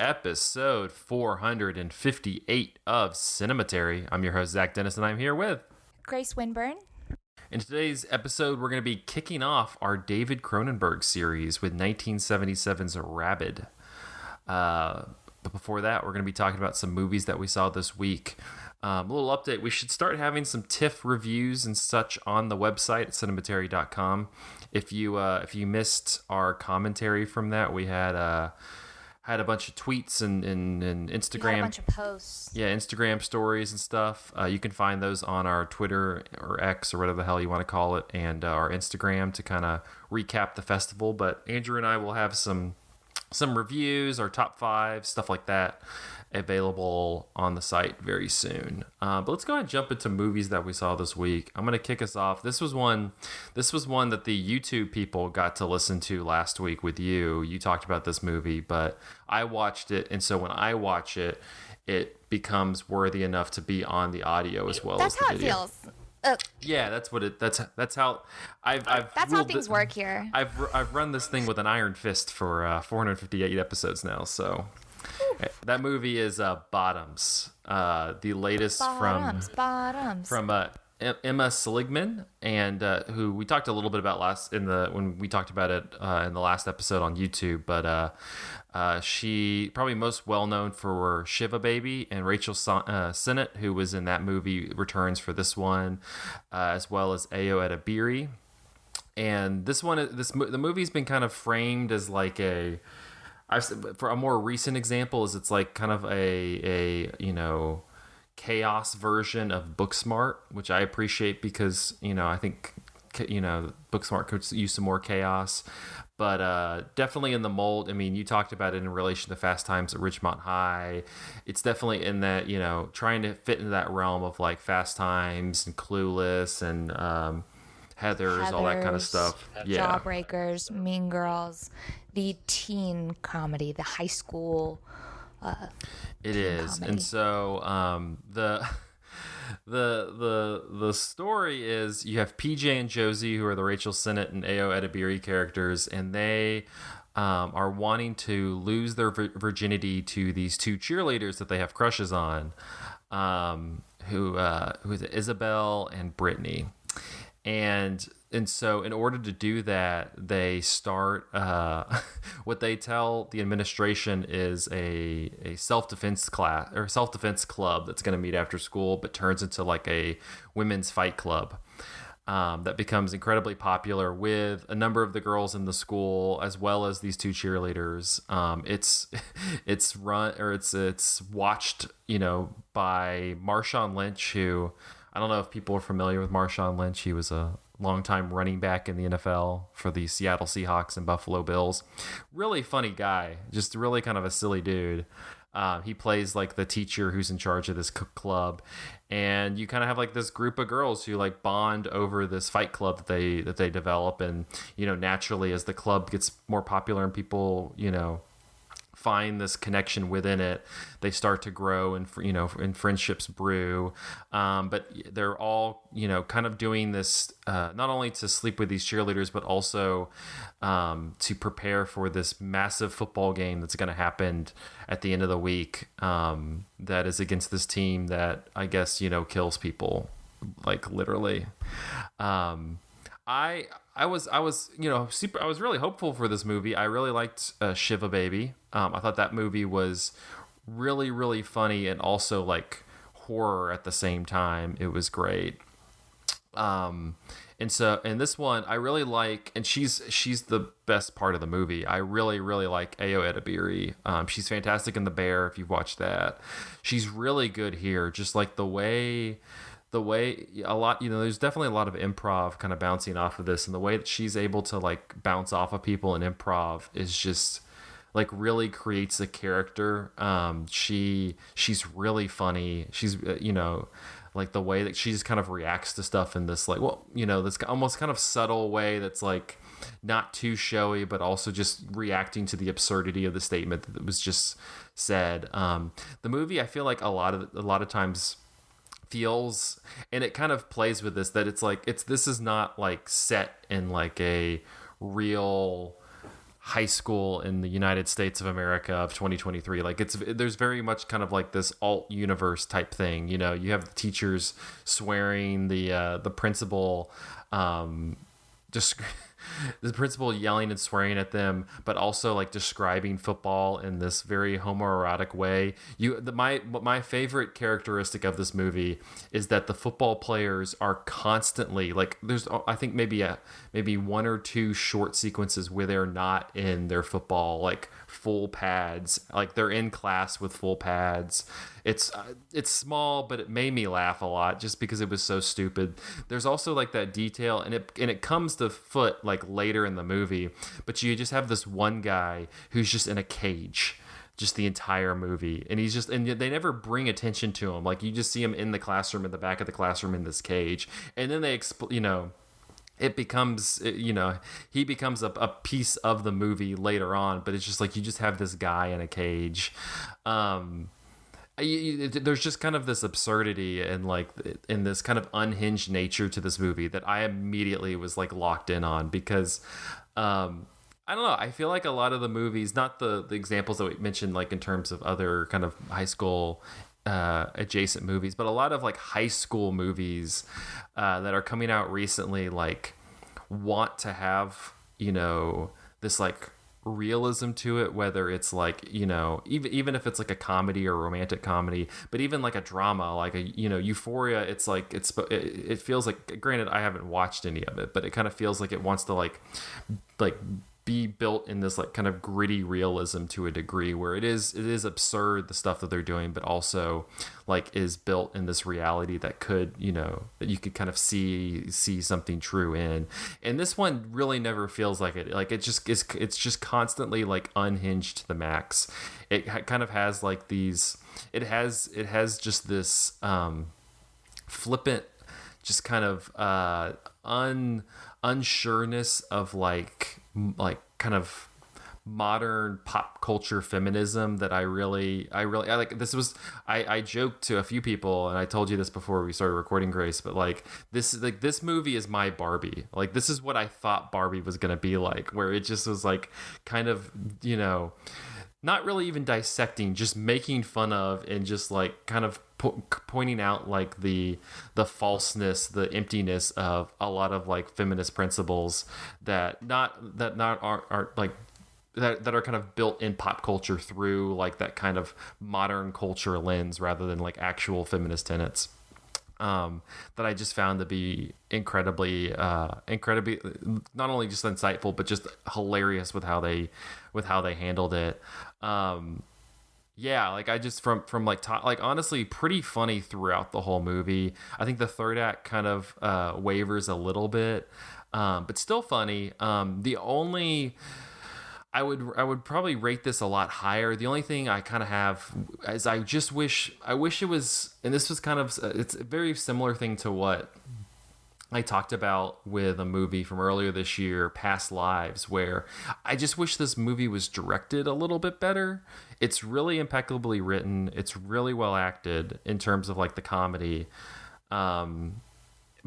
episode 458 of Cinematary. I'm your host, Zach Dennis, and I'm here with Grace Winburn. In today's episode, we're going to be kicking off our David Cronenberg series with 1977's Rabid. But before that, we're going to be talking about some movies that we saw this week. A little update, we should start having some TIFF reviews and such on the website at cinematary.com. If you missed our commentary from that, we had a bunch of tweets and Instagram. We had a bunch of posts. Yeah, Instagram stories and stuff. You can find those on our Twitter or X or whatever the hell you want to call it, and our Instagram to kind of recap the festival. But Andrew and I will have some reviews, our top 5, stuff like that, available on the site very soon. But let's go ahead and jump into movies that we saw this week. I'm going to kick us off. This was one that the YouTube people got to listen to last week with you. You talked about this movie, but I watched it, and so when I watch it, it becomes worthy enough to be on the audio as well. That's as the how it video. feels. Yeah, that's how that's how things work here. I've run this thing with an iron fist for 458 episodes now. So that movie is Bottoms, the latest from Emma Seligman, and who we talked a little bit about when we talked about it in the last episode on YouTube. But she probably most well known for Shiva Baby, and Rachel Sennett, who was in that movie, returns for this one, as well as Ayo Edebiri. And the movie's been kind of framed as like for a more recent example, it's like kind of a chaos version of Booksmart, which I appreciate because I think Booksmart could use some more chaos. But definitely in the mold. I mean, you talked about it in relation to Fast Times at Ridgemont High. It's definitely in that, trying to fit into that realm of like Fast Times and Clueless and Heathers, all that kind of stuff. Yeah. Jawbreakers, Mean Girls, the teen comedy, the high school. It is, comedy. And so the story is you have PJ and Josie, who are the Rachel Sennett and Ayo Edebiri characters, and they are wanting to lose their virginity to these two cheerleaders that they have crushes on, who is Isabel and Brittany. And so in order to do that, they start what they tell the administration is a self-defense class or self-defense club that's going to meet after school, but turns into like a women's fight club that becomes incredibly popular with a number of the girls in the school as well as these two cheerleaders. It's watched by Marshawn Lynch, who I don't know if people are familiar with Marshawn Lynch. He was a longtime running back in the NFL for the Seattle Seahawks and Buffalo Bills. Really funny guy, just really kind of a silly dude. He plays like the teacher who's in charge of this club, and you kind of have like this group of girls who like bond over this fight club that they develop, and naturally as the club gets more popular and people find this connection within it, they start to grow and and friendships brew, but they're all kind of doing this not only to sleep with these cheerleaders but also to prepare for this massive football game that's going to happen at the end of the week, that is against this team that I guess kills people, like literally. I was really hopeful for this movie. I really liked Shiva Baby. I thought that movie was really, really funny and also like horror at the same time. It was great. And this one I really like, and she's the best part of the movie. I really, really like Ayo Edebiri. She's fantastic in The Bear. If you've watched that, she's really good here. Just like the way a lot, there's definitely a lot of improv kind of bouncing off of this, and the way that she's able to like bounce off of people in improv is just like really creates a character. She's really funny. She's like the way that she just kind of reacts to stuff in this like this almost kind of subtle way that's like not too showy, but also just reacting to the absurdity of the statement that was just said. The movie, I feel like a lot of times feels, and it kind of plays with this, that this is not like set in like a real high school in the United States of America of 2023. Like there's very much kind of like this alt universe type thing. You know, you have the teachers swearing, the principal just the principal yelling and swearing at them, but also like describing football in this very homoerotic way. My favorite characteristic of this movie is that the football players are constantly like, there's I think maybe one or two short sequences where they're not in their football like full pads, like they're in class with full pads. It's small, but it made me laugh a lot just because it was so stupid. There's also like that detail, and it comes to foot like later in the movie, but you just have this one guy who's just in a cage just the entire movie, and they never bring attention to him. Like you just see him in the classroom, in the back of the classroom in this cage, and then it becomes, he becomes a piece of the movie later on, but it's just like you just have this guy in a cage. There's just kind of this absurdity and like in this kind of unhinged nature to this movie that I immediately was like locked in on because I don't know, I feel like a lot of the movies, not the examples that we mentioned like in terms of other kind of high school adjacent movies, but a lot of like high school movies that are coming out recently like want to have this like realism to it, whether it's like even if it's like a comedy or romantic comedy, but even like a drama like a Euphoria. It's like it feels like, granted I haven't watched any of it, but it kind of feels like it wants to like be built in this like kind of gritty realism to a degree where it is absurd, the stuff that they're doing, but also like is built in this reality that could that you could kind of see something true in. And this one really never feels like it. Like it's just constantly like unhinged to the max. It kind of has like these, it has just this flippant, just kind of unsureness of like kind of modern pop culture feminism that I really like. I joked to a few people, and I told you this before we started recording, Grace, but like this movie is my Barbie. Like this is what I thought Barbie was gonna be like, where it just was like kind of not really even dissecting, just making fun of and just like kind of pointing out like the falseness, the emptiness of a lot of like feminist principles that are like that are kind of built in pop culture through like that kind of modern culture lens rather than like actual feminist tenets. That I just found to be incredibly not only just insightful, but just hilarious with how they handled it. Yeah, like I just from like like honestly pretty funny throughout the whole movie. I think the third act kind of wavers a little bit, but still funny. The only I would probably rate this a lot higher. The only thing I kind of have is I wish it was, and this was kind of, it's a very similar thing to what I talked about with a movie from earlier this year, Past Lives, where I just wish this movie was directed a little bit better. It's really impeccably written. It's really well acted in terms of like the comedy.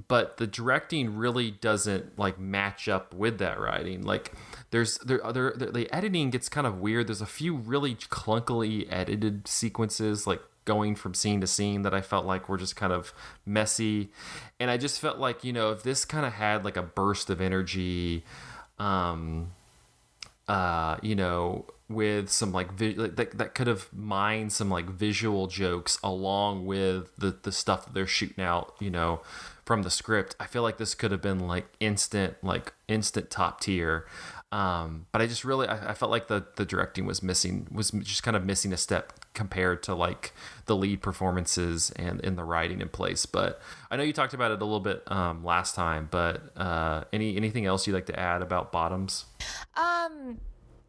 But the directing really doesn't like match up with that writing. Like the editing gets kind of weird. There's a few really clunkily edited sequences, like going from scene to scene, that I felt like were just kind of messy. And I just felt like, if this kind of had like a burst of energy, with some like that could have mined some like visual jokes along with the stuff that they're shooting out, from the script. I feel like this could have been like instant top tier. But I just really, I felt like the directing was just kind of missing a step compared to like the lead performances and in the writing in place. But I know you talked about it a little bit last time, but anything else you'd like to add about Bottoms?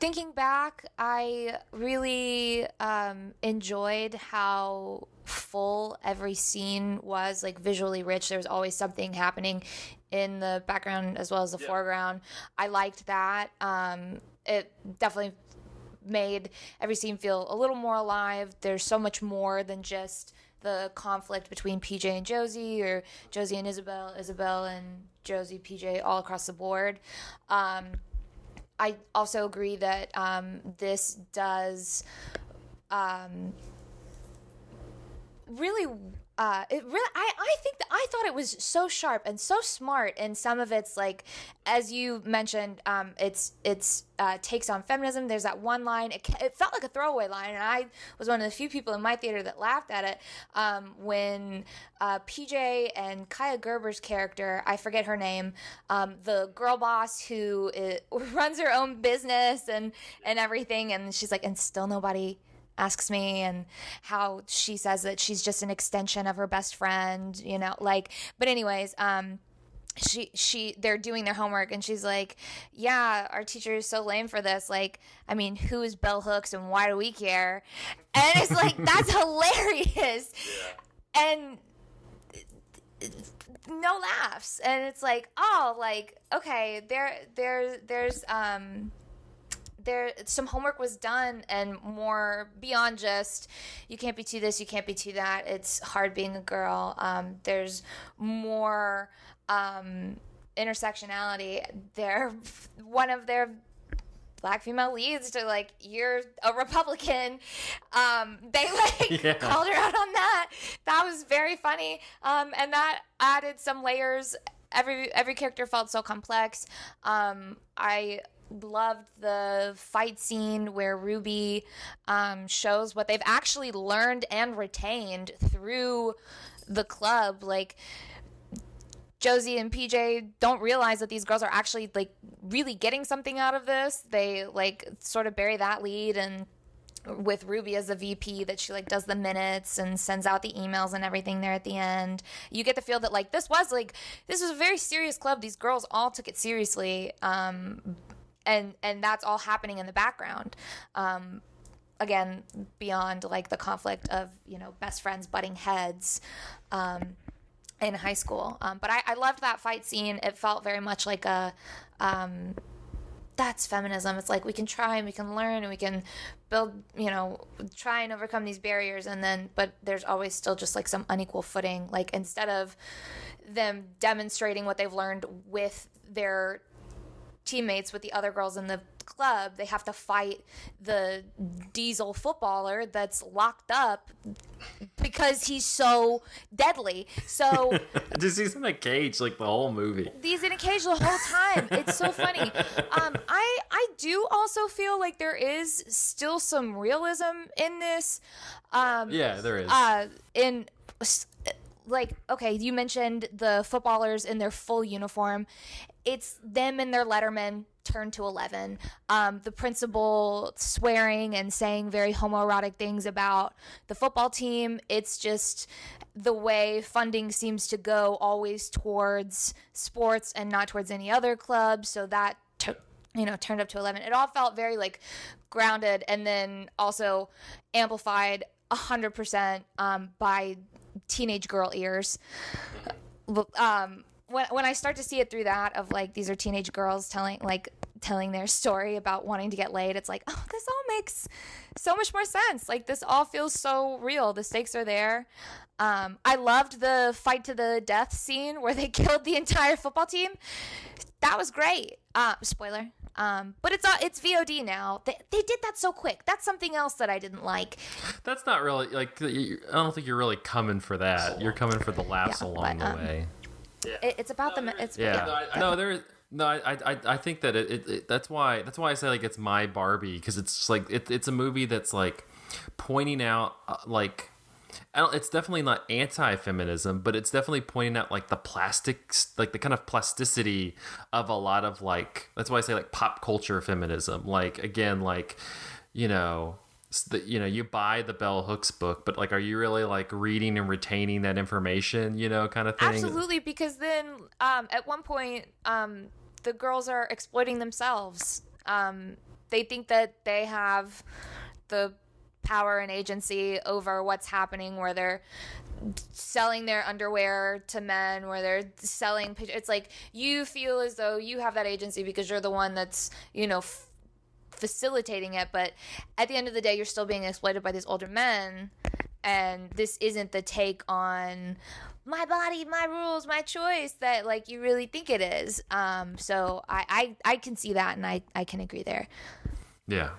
Thinking back, I really enjoyed how full every scene was, like visually rich. There was always something happening in the background as well as the foreground. I liked that. It definitely made every scene feel a little more alive. There's so much more than just the conflict between PJ and Josie, or Josie and Isabel and Josie, PJ, all across the board. I also agree that this does really I think that I thought it was so sharp and so smart, and some of it's like, as you mentioned, it's takes on feminism. There's that one line, it felt like a throwaway line, and I was one of the few people in my theater that laughed at it, when PJ and Kaya Gerber's character, I forget her name, the girl boss who runs her own business and everything, and she's like, and still nobody asks me, and how she says that she's just an extension of her best friend, you know, like, but anyways, they're doing their homework, and she's like, yeah, our teacher is so lame for this, like, I mean, who is bell hooks and why do we care? And it's like, that's hilarious. And no laughs, and it's like, oh, like, okay, there's some homework was done, and more beyond just, you can't be too this, you can't be too that, it's hard being a girl. There's more intersectionality. One of their black female leads to, like, you're a Republican. They called her out on that. That was very funny. And that added some layers. Every character felt so complex. I loved the fight scene where Ruby shows what they've actually learned and retained through the club. Like, Josie and PJ don't realize that these girls are actually, like, really getting something out of this. They, like, sort of bury that lead, and with Ruby as the VP, that she, like, does the minutes and sends out the emails and everything there at the end. You get the feel that, like, this was a very serious club. These girls all took it seriously. And that's all happening in the background. Again, beyond, like, the conflict of, you know, best friends butting heads in high school. But I loved that fight scene. It felt very much like that's feminism. It's like, we can try and we can learn and we can build, you know, try and overcome these barriers, but there's always still just, like, some unequal footing. Like, instead of them demonstrating what they've learned with their teammates, with the other girls in the club, they have to fight the diesel footballer that's locked up because he's so deadly. So just he's in a cage, like, the whole movie. He's in a cage the whole time. It's so funny. I do also feel like there is still some realism in this. Yeah, there is. Like, okay, you mentioned the footballers in their full uniform. It's them in their Letterman turned to 11. The principal swearing and saying very homoerotic things about the football team. It's just the way funding seems to go always towards sports and not towards any other club. So that, turned up to 11. It all felt very, like, grounded, and then also amplified 100% by teenage girl ears. When I start to see it through that of, like, these are teenage girls telling their story about wanting to get laid, it's like, oh, this all makes so much more sense. Like, this all feels so real. The stakes are there. I loved the fight to the death scene where they killed the entire football team. That was great. Spoiler. But it's VOD now. They did that so quick. That's something else that I didn't like. That's not really, like, I don't think you're really coming for that. You're coming for the laughs along the way. Yeah. It's about the. It's I think that that's why I say, like, it's my Barbie, because it's like it's a movie that's, like, pointing out, like, it's definitely not anti-feminism, but it's definitely pointing out, like, the plastics, like, the kind of plasticity of a lot of, like, that's why I say, like, pop culture feminism. Like, again, like, you buy the Bell Hooks book, but, like, are you really, like, reading and retaining that information, kind of thing? Absolutely, because then at one point the girls are exploiting themselves. They think that they have the power and agency over what's happening, where they're selling their underwear to men, where they're selling pictures. It's like, you feel as though you have that agency because you're the one that's, facilitating it, but at the end of the day, you're still being exploited by these older men. And this isn't the take on my body, my rules, my choice that like you really think it is. So I can see that, and I can agree there. Yeah.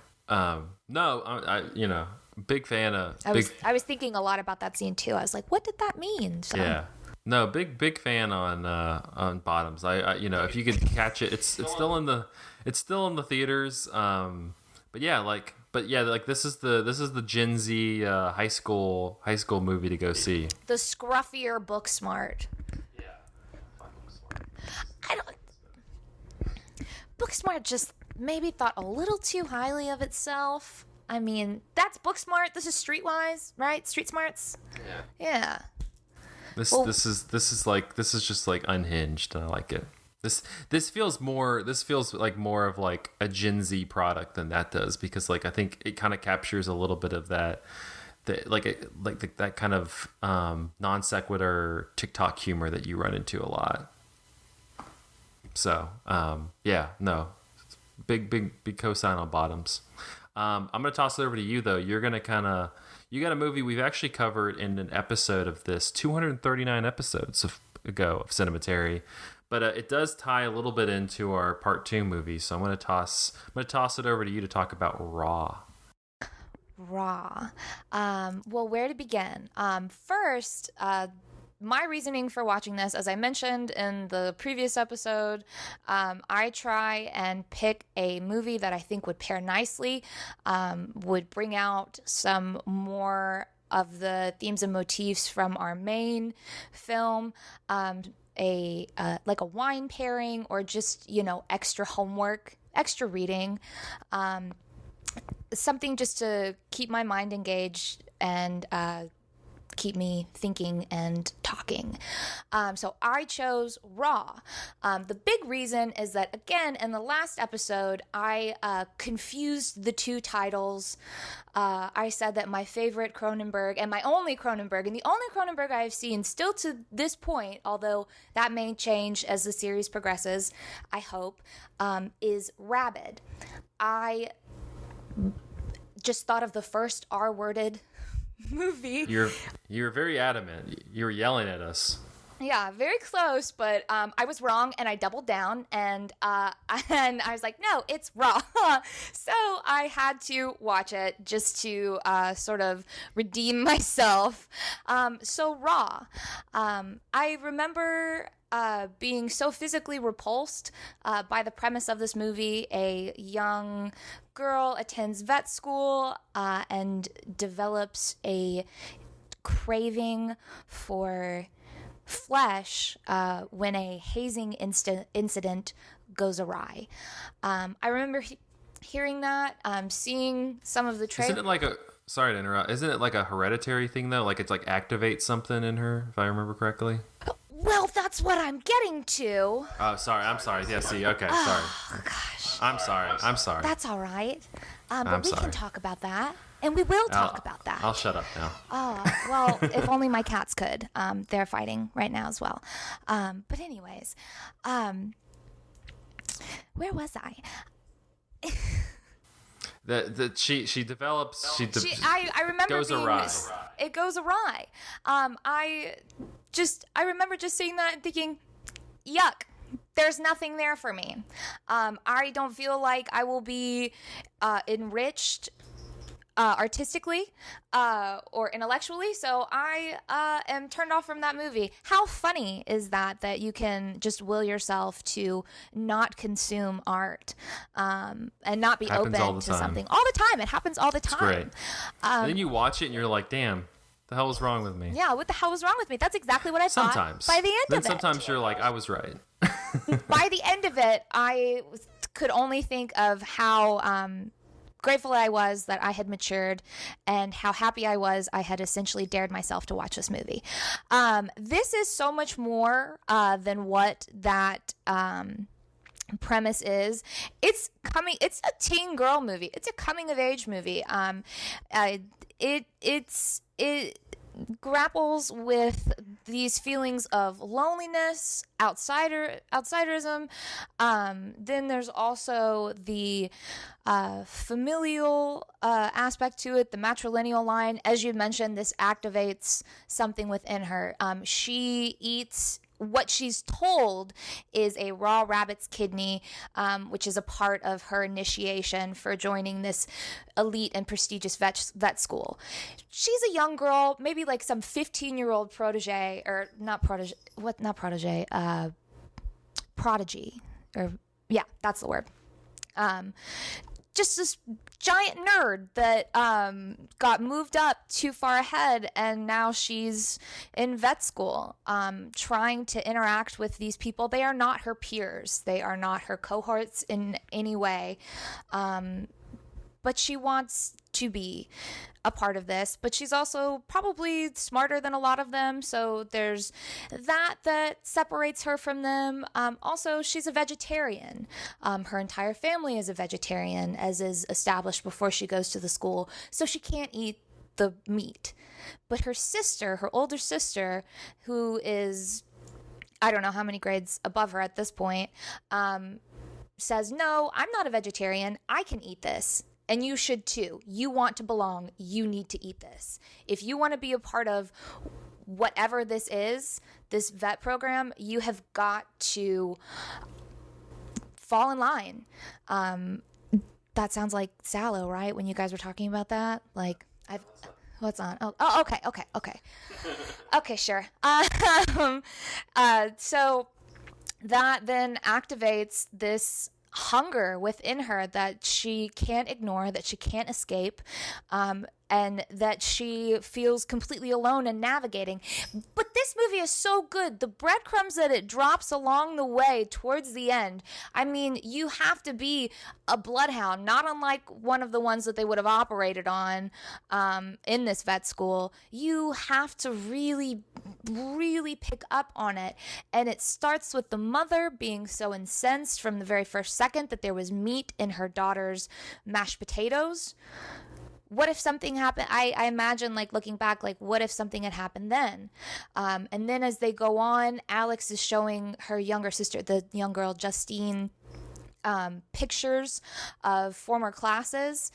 No, big fan of. I was thinking a lot about that scene too. I was like, what did that mean? So. Yeah. No, big fan on Bottoms. I if you could catch it, it's still in the theaters. But this is the Gen Z high school movie to go see. The scruffier Booksmart. Yeah. I don't. Booksmart just maybe thought a little too highly of itself. I mean, that's Booksmart. This is Streetwise, right? Street Smarts. Yeah. This is just like unhinged, and I like it. This feels like more of like a Gen Z product than that does, because like I think it kind of captures a little bit of that that kind of non sequitur TikTok humor that you run into a lot. So big cosign on Bottoms. I'm gonna toss it over to you though. You're gonna you got a movie we've actually covered in an episode of this 239 episodes ago of Cinematary, but it does tie a little bit into our part 2 movie. So I'm gonna toss it over to you to talk about Raw. Well, where to begin? First, my reasoning for watching this, as I mentioned in the previous episode, I try and pick a movie that I think would pair nicely, would bring out some more of the themes and motifs from our main film, like a wine pairing, or just, extra homework, extra reading, something just to keep my mind engaged and keep me thinking and talking. So I chose Raw. The big reason is that, again, in the last episode, I confused the two titles. I said that my favorite Cronenberg, and my only Cronenberg, and the only Cronenberg I have seen still to this point, although that may change as the series progresses, I hope, is Rabid. I just thought of the first R-worded movie. You're very adamant. You were yelling at us. Yeah, very close, but I was wrong, and I doubled down, and I was like, no, it's Raw. So I had to watch it just to sort of redeem myself. So Raw. I remember being so physically repulsed by the premise of this movie. A young girl attends vet school and develops a craving for flesh when a hazing incident goes awry. I remember hearing that, seeing some of the trailers. Isn't it like sorry to interrupt, isn't it like a hereditary thing though? Like it's like activates something in her, if I remember correctly? Well, that's what I'm getting to. Oh, sorry. I'm sorry. Yeah, see, okay, sorry. Oh, gosh. I'm sorry. That's all right. But we can talk about that. And we will talk about that. I'll shut up now. Oh, well, if only my cats could. They're fighting right now as well. But anyways, where was I? She develops. I remember goes awry. It goes awry. I remember just seeing that and thinking, yuck. There's nothing there for me. I don't feel like I will be enriched artistically or intellectually, so I am turned off from that movie. How funny is that you can just will yourself to not consume art and not be open to something all the time? It happens all the time. It's great. And then you watch it and you're like, damn, the hell was wrong with me? Yeah, what the hell was wrong with me? That's exactly what I thought. Sometimes. By the end of it. Sometimes you're like, I was right. By the end of it, I could only think of how grateful I was that I had matured, and how happy I was I had essentially dared myself to watch this movie. This is so much more than what that premise is. It's a teen girl movie. It's a coming of age movie. It grapples with these feelings of loneliness, outsiderism. Then there's also the familial aspect to it, the matrilineal line. As you mentioned, this activates something within her. She eats what she's told is a raw rabbit's kidney, which is a part of her initiation for joining this elite and prestigious vet school. She's a young girl, maybe like some 15-year-old protege, or not protege, prodigy, or yeah, that's the word. Just this giant nerd that got moved up too far ahead, and now she's in vet school trying to interact with these people. They are not her peers. They are not her cohorts in any way. But she wants to be a part of this, but she's also probably smarter than a lot of them, so there's that separates her from them. Also, she's a vegetarian. Her entire family is a vegetarian, as is established before she goes to the school, so she can't eat the meat. But her sister, her older sister, who is, I don't know how many grades above her at this point, says, no, I'm not a vegetarian, I can eat this. And you should too. You want to belong. You need to eat this. If you want to be a part of whatever this is, this vet program, you have got to fall in line. That sounds like Sallow, right? When you guys were talking about that? Like, what's on? Oh, okay. Okay, sure. So that then activates this hunger within her that she can't ignore, that she can't escape, and that she feels completely alone in navigating. But this movie is so good. The breadcrumbs that it drops along the way towards the end. I mean, you have to be a bloodhound, not unlike one of the ones that they would have operated on in this vet school. You have to really, really pick up on it. And it starts with the mother being so incensed from the very first second that there was meat in her daughter's mashed potatoes. What if something happened? I imagine, like, looking back, like, what if something had happened then? And then as they go on, Alex is showing her younger sister, the young girl, Justine, pictures of former classes.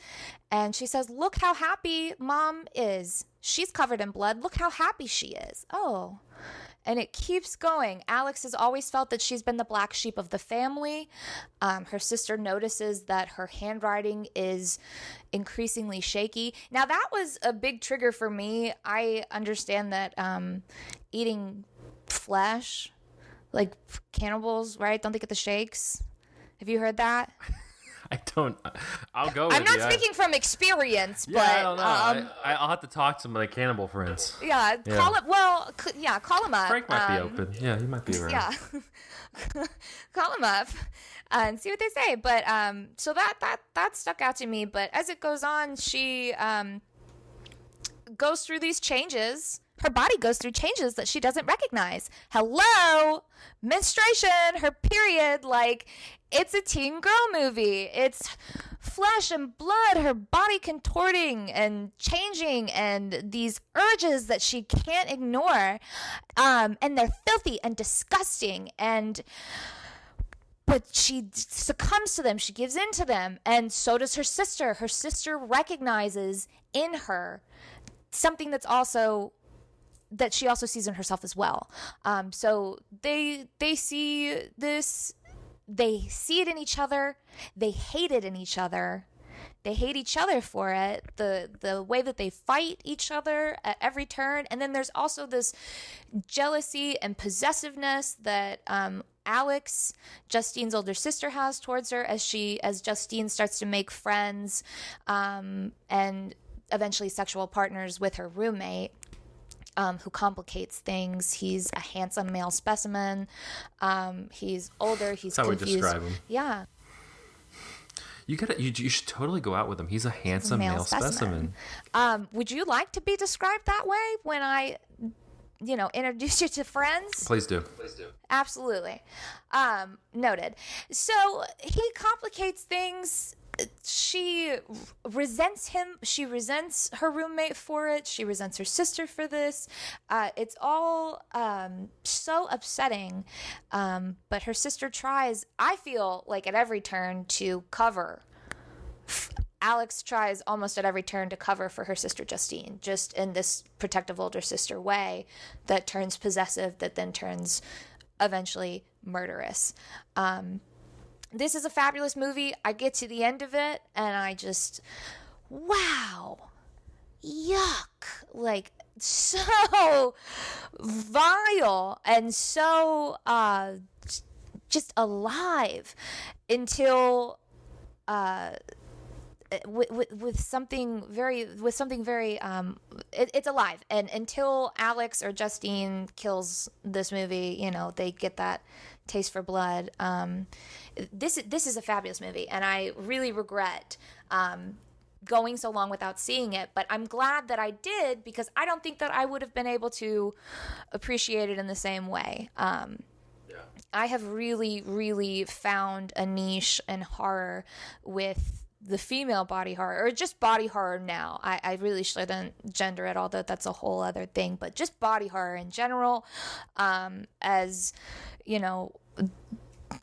And she says, look how happy mom is. She's covered in blood. Look how happy she is. Oh. And it keeps going. Alex has always felt that she's been the black sheep of the family. Her sister notices that her handwriting is increasingly shaky. Now, that was a big trigger for me. I understand that eating flesh, like cannibals, right? Don't they get the shakes? Have you heard that? I don't. I'll go with I'm not speaking from experience, but I don't know. I'll have to talk to my cannibal friends. Yeah, call him. Well, call him up. Frank might be open. Yeah, he might be around. Yeah, call him up and see what they say. But so that stuck out to me. But as it goes on, she goes through these changes. Her body goes through changes that she doesn't recognize. Hello, menstruation, her period, like, it's a teen girl movie. It's flesh and blood, her body contorting and changing, and these urges that she can't ignore. And they're filthy and disgusting, but she succumbs to them. She gives in to them. And so does her sister. Her sister recognizes in her something that she also sees in herself as well. So they see this, they see it in each other, they hate it in each other, they hate each other for it, the way that they fight each other at every turn. And then there's also this jealousy and possessiveness that Alex, Justine's older sister, has towards her as Justine starts to make friends and eventually sexual partners with her roommate. Who complicates things. He's a handsome male specimen. He's older. He's That's confused. how we describe him. Yeah. You should totally go out with him. He's a handsome male specimen. Would you like to be described that way when I, introduce you to friends? Please do. Absolutely. Noted. So he complicates things she resents him. She resents her roommate for it. She resents her sister for this. It's all so upsetting. But her sister tries, I feel like at every turn, to cover. Alex tries almost at every turn to cover for her sister Justine, just in this protective older sister way that turns possessive, that then turns eventually murderous. This is a fabulous movie. I get to the end of it and I just, wow, yuck, like so vile and so just alive until with something very it's alive, and until Alex or Justine kills this movie, you know, they get that taste for blood. This is a fabulous movie, and I really regret going so long without seeing it, but I'm glad that I did, because I don't think that I would have been able to appreciate it in the same way. I have really, really found a niche in horror with the female body horror, or just body horror now. I really shouldn't gender it, although that's a whole other thing, but just body horror in general, as, you know,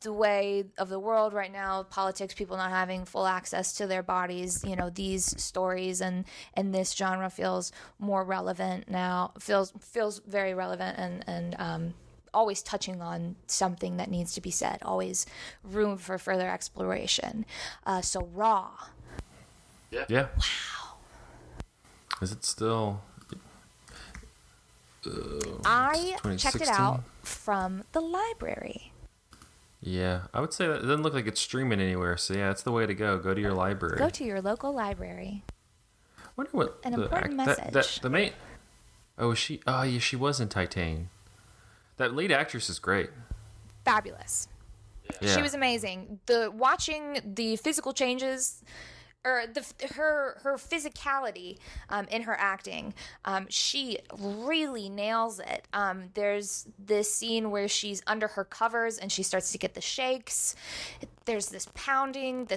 the way of the world right now, politics, people not having full access to their bodies, you know, these stories and this genre feels more relevant now, feels very relevant, and always touching on something that needs to be said, always room for further exploration. So Raw. Yeah. Wow. Is it still... I checked it out from the library. Yeah, I would say that it doesn't look like it's streaming anywhere. So yeah, that's the way to go. Go to your library. Go to your local library. I wonder what An important message. The main... Oh, yeah, she was in Titane. That lead actress is great. Fabulous. Yeah. She was amazing. Watching the physical changes, or her physicality in her acting, she really nails it. There's this scene where she's under her covers and she starts to get the shakes. There's this pounding,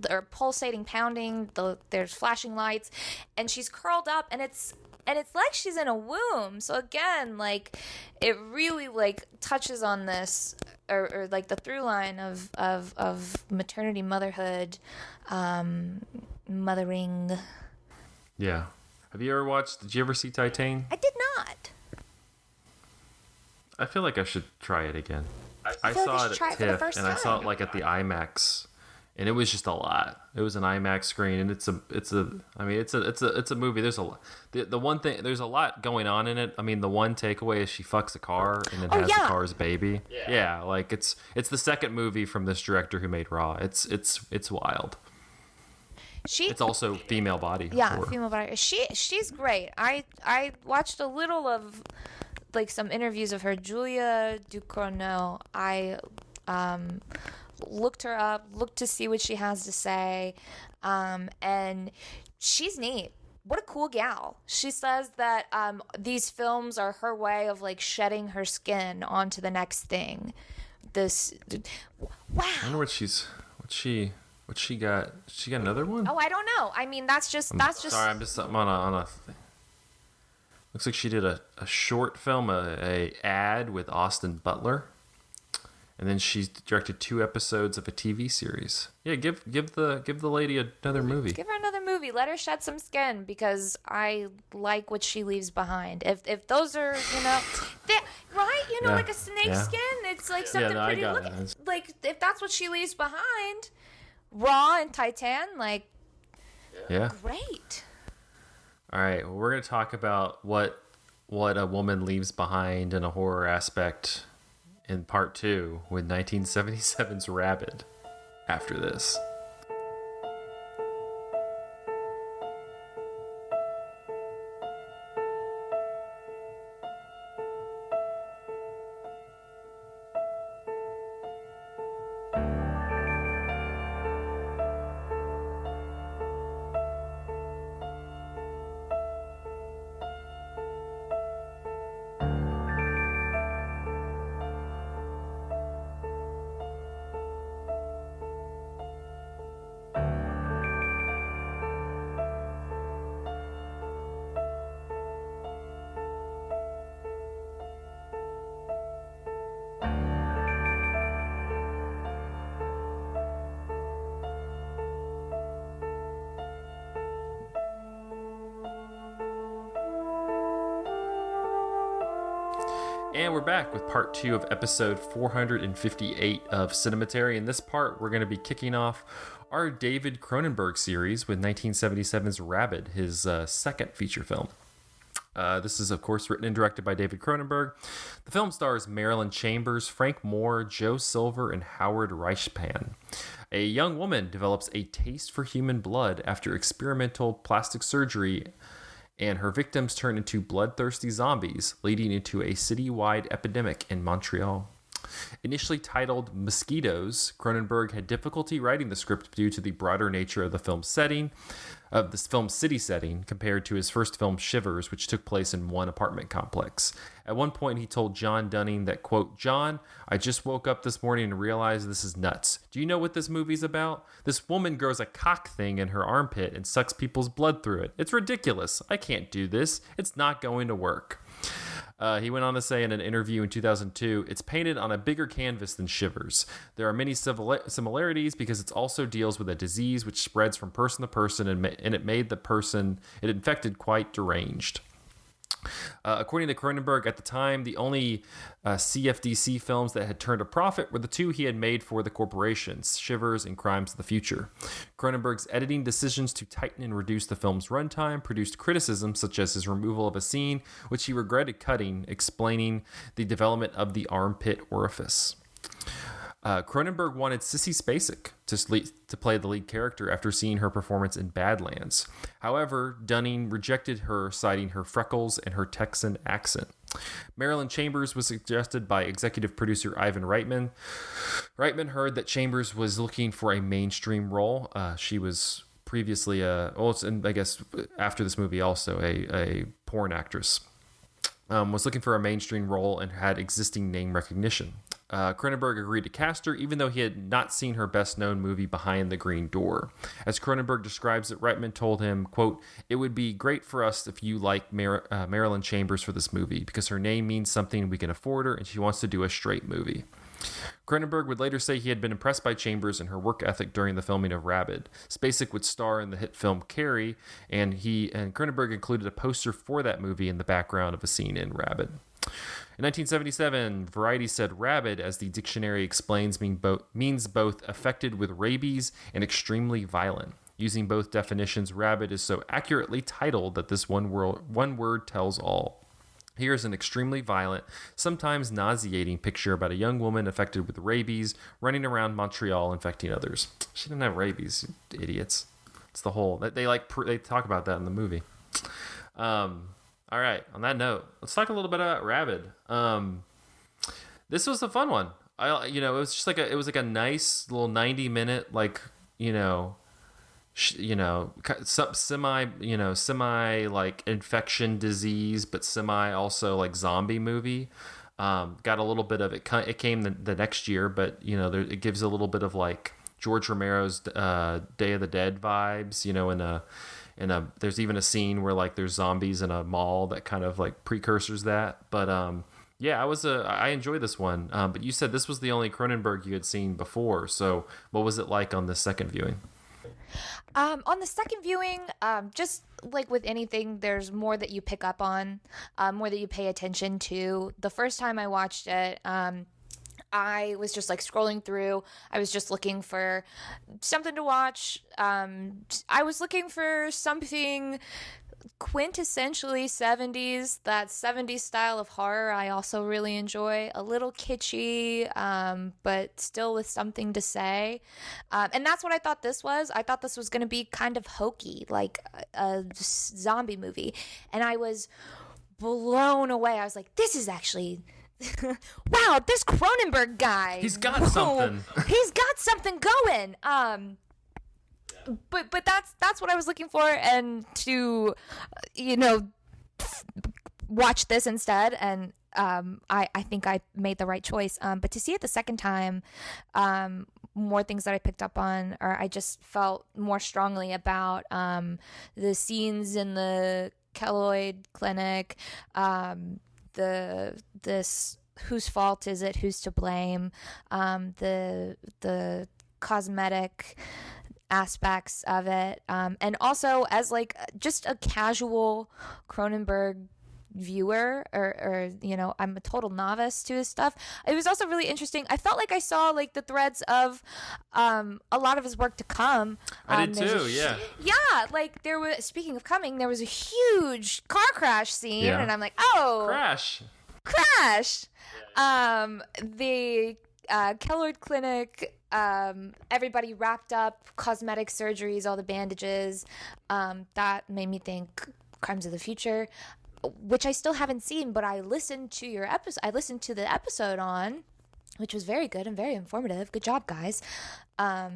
or pulsating pounding. There's flashing lights, and she's curled up, and it's like she's in a womb. So again, like, it really like touches on this, or like the through line of maternity, motherhood, mothering. Yeah. Did you ever see Titane? I did not. I feel like I should try it again. I feel like saw you it should try at it for the TIFF, first and I saw it time. like at the IMAX, and it was just a lot. It was an IMAX screen, and it's a movie. There's the one thing, there's a lot going on in it. I mean, the one takeaway is she fucks a car and then has the car's baby. Yeah, like it's the second movie from this director who made Raw. It's wild. It's also female body. Yeah, female body. She's great. I watched a little of like some interviews of her. Julia Ducournau. I looked her up, looked to see what she has to say, and she's neat. What a cool gal. She says that these films are her way of like shedding her skin onto the next thing. Wow. I wonder what she got. She got another one? Oh, I don't know. I mean, that's just. Sorry, I'm on a. Looks like she did a short film, a ad with Austin Butler. And then she's directed 2 episodes of a TV series. Yeah, give the lady another movie. Give her another movie. Let her shed some skin, because I like what she leaves behind. If those are, you know, right? You know, like a snake skin. It's like something pretty looking. Like if that's what she leaves behind, Raw and Titane, like, great. All right, well, we're gonna talk about what a woman leaves behind in a horror aspect in part 2 with 1977's Rabid after this. And we're back with part 2 of episode 458 of Cinematary. In this part, we're going to be kicking off our David Cronenberg series with 1977's Rabid, his second feature film. This is, of course, written and directed by David Cronenberg. The film stars Marilyn Chambers, Frank Moore, Joe Silver, and Howard Reichpan. A young woman develops a taste for human blood after experimental plastic surgery, and her victims turn into bloodthirsty zombies, leading into a citywide epidemic in Montreal. Initially titled Mosquitoes, Cronenberg had difficulty writing the script due to the broader nature of the film's city setting, compared to his first film Shivers, which took place in one apartment complex. At one point, he told John Dunning that, quote, "John, I just woke up this morning and realized this is nuts. Do you know what this movie's about? This woman grows a cock thing in her armpit and sucks people's blood through it. It's ridiculous. I can't do this. It's not going to work." He went on to say in an interview in 2002, "It's painted on a bigger canvas than Shivers. There are many similarities because it also deals with a disease which spreads from person to person, and it made the person it infected quite deranged." According to Cronenberg, at the time, the only CFDC films that had turned a profit were the two he had made for the corporations, Shivers and Crimes of the Future. Cronenberg's editing decisions to tighten and reduce the film's runtime produced criticism, such as his removal of a scene, which he regretted cutting, explaining the development of the armpit orifice. Cronenberg wanted Sissy Spacek to play the lead character after seeing her performance in Badlands. However, Dunning rejected her, citing her freckles and her Texan accent. Marilyn Chambers was suggested by executive producer Ivan Reitman. Reitman heard that Chambers was looking for a mainstream role. She was previously and I guess after this movie also a porn actress. Was looking for a mainstream role and had existing name recognition. Cronenberg agreed to cast her, even though he had not seen her best-known movie Behind the Green Door. As Cronenberg describes it, Reitman told him, quote, "It would be great for us if you like Marilyn Chambers for this movie, because her name means something, we can afford her, and she wants to do a straight movie." Cronenberg would later say he had been impressed by Chambers and her work ethic during the filming of Rabid. Spacek would star in the hit film Carrie, and Cronenberg included a poster for that movie in the background of a scene in Rabid. In 1977, Variety said Rabid, as the dictionary explains, means both affected with rabies and extremely violent. Using both definitions, Rabid is so accurately titled that this one word tells all. Here's an extremely violent, sometimes nauseating picture about a young woman affected with rabies running around Montreal infecting others. She didn't have rabies, you idiots. It's the whole that they talk about that in the movie. All right. On that note, let's talk a little bit about Rabid. This was a fun one. It was just like a nice little 90-minute semi like infection disease, but semi also like zombie movie. Got a little bit of it. It came the next year, but it gives a little bit of like George Romero's Day of the Dead vibes. There's even a scene where like there's zombies in a mall that kind of like precursors that. But I enjoyed this one. But you said this was the only Cronenberg you had seen before. So what was it like on the second viewing? On the second viewing, just like with anything, there's more that you pick up on, more that you pay attention to. The first time I watched it, I was just like scrolling through. I was just looking for something to watch. I was looking for something quintessentially 70s, that 70s style of horror I also really enjoy. A little kitschy, but still with something to say. And that's what I thought this was. I thought this was going to be kind of hokey, like a zombie movie. And I was blown away. I was like, this is actually... wow, this Cronenberg guy. He's got something. He's got something going. But that's what I was looking for, and to watch this instead, and I think I made the right choice. But to see it the second time, more things that I picked up on, or I just felt more strongly about the scenes in the keloid clinic, this whose fault is it, who's to blame, the cosmetic aspects of it, and also as like just a casual Cronenberg viewer, or I'm a total novice to his stuff. It was also really interesting. I felt like I saw like the threads of a lot of his work to come. I did too. Yeah. Yeah, like there was. Speaking of coming, there was a huge car crash scene, and I'm like, oh, crash. The keloid clinic. Everybody wrapped up, cosmetic surgeries, all the bandages. That made me think Crimes of the Future, which I still haven't seen, but I listened to your episode. I listened to the episode on, which was very good and very informative. Good job, guys. I